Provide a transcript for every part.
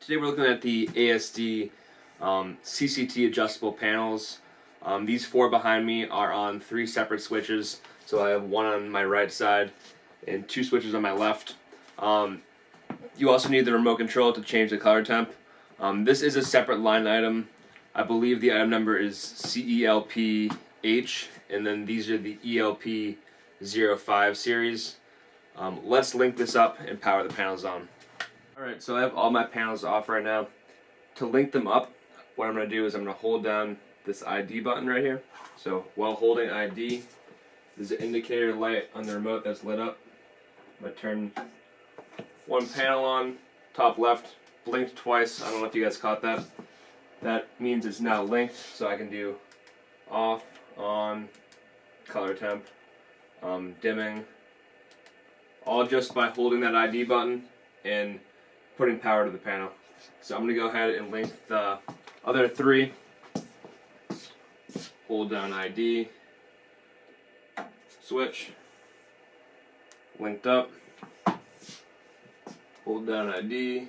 Today we're looking at the ASD CCT adjustable panels. These four behind me are on 3 separate switches. So I have one on my right side and 2 switches on my left. You also need the remote control to change the color temp. This is a separate line item. I believe the item number is CELPH, and then these are the ELP05 series. Let's link this up and power the panels on. Alright, so I have all my panels off right now. To link them up, what I'm going to do is I'm going to hold down this ID button right here. So while holding ID, there's an indicator light on the remote that's lit up. I'm going to turn one panel on, top left, blinked twice. I don't know if you guys caught that. That means it's now linked, so I can do off, on, color temp, dimming, all just by holding that ID button and putting power to the panel. So I'm going to go ahead and link the other 3. Hold down ID, switch, linked up, hold down ID,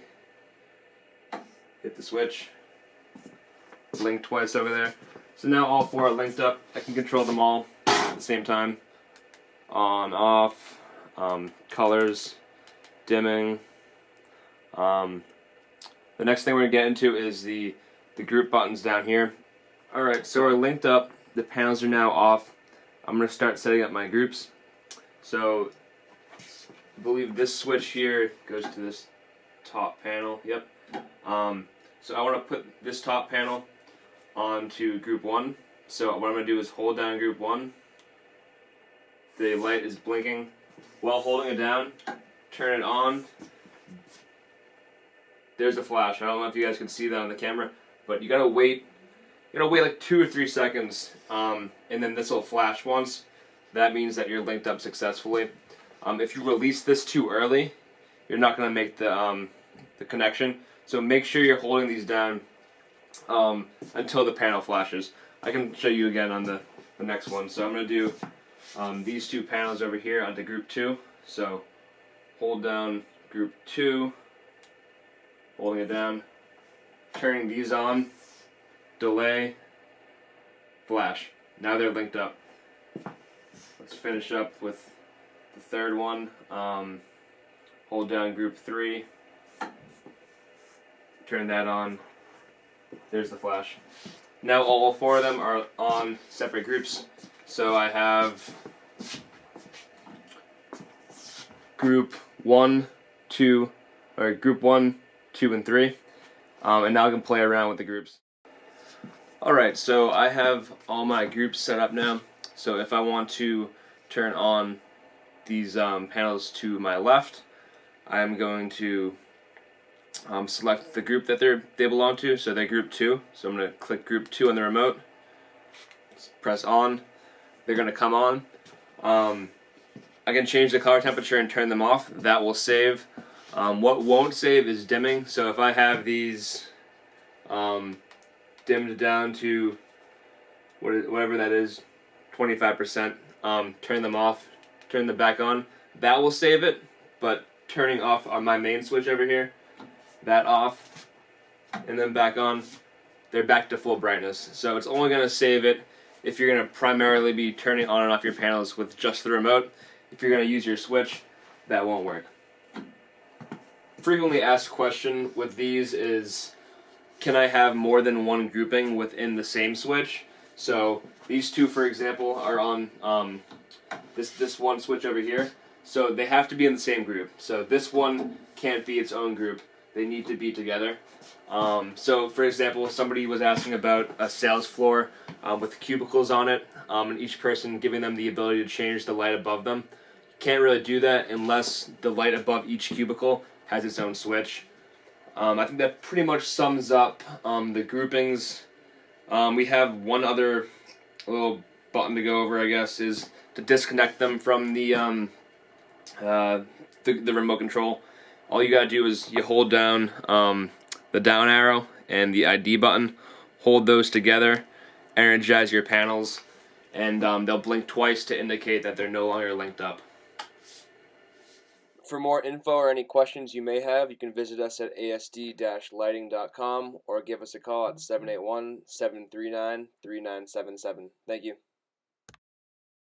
hit the switch, blink twice over there. So now all 4 are linked up. I can control them all at the same time. On, off, colors, dimming. The next thing we're going to get into is the group buttons down here. Alright, so we're linked up. The panels are now off. I'm going to start setting up my groups. So I believe this switch here goes to this top panel. Yep. So I want to put this top panel onto group 1. So what I'm going to do is hold down group 1. The light is blinking. While holding it down, turn it on. There's a flash. I don't know if you guys can see that on the camera, but you gotta wait. You gotta wait like 2 or 3 seconds, and then this will flash once. That means that you're linked up successfully. If you release this too early, you're not gonna make the connection. So make sure you're holding these down until the panel flashes. I can show you again on the next one. So I'm gonna do these 2 panels over here onto group 2. So hold down group 2. Holding it down, turning these on, delay, flash. Now they're linked up. Let's finish up with the third one. Hold down group 3, turn that on, there's the flash. Now all 4 of them are on separate groups. So I have group 1, 2, or group 1, 2, and 3, and now I can play around with the groups. Alright, so I have all my groups set up now. So if I want to turn on these panels to my left, I'm going to select the group that they belong to. So they're group 2. So I'm going to click group 2 on the remote, press on. They're going to come on. I can change the color temperature and turn them off. That will save. What won't save is dimming. So if I have these dimmed down to whatever that is, 25%, turn them off, turn them back on, that will save it. But turning off on my main switch over here, that off, and then back on, they're back to full brightness. So it's only going to save it if you're going to primarily be turning on and off your panels with just the remote. If you're going to use your switch, that won't work. Frequently asked question with these is, can I have more than one grouping within the same switch? So these 2, for example, are on this one switch over here. So they have to be in the same group. So this one can't be its own group. They need to be together. So for example, somebody was asking about a sales floor with cubicles on it, and each person giving them the ability to change the light above them. Can't really do that unless the light above each cubicle has its own switch. I think that pretty much sums up the groupings. We have one other little button to go over, I guess, is to disconnect them from the remote control. All you gotta do is you hold down the down arrow and the ID button, hold those together, energize your panels, and they'll blink twice to indicate that they're no longer linked up. For more info or any questions you may have, you can visit us at asd-lighting.com or give us a call at 781-739-3977. Thank you.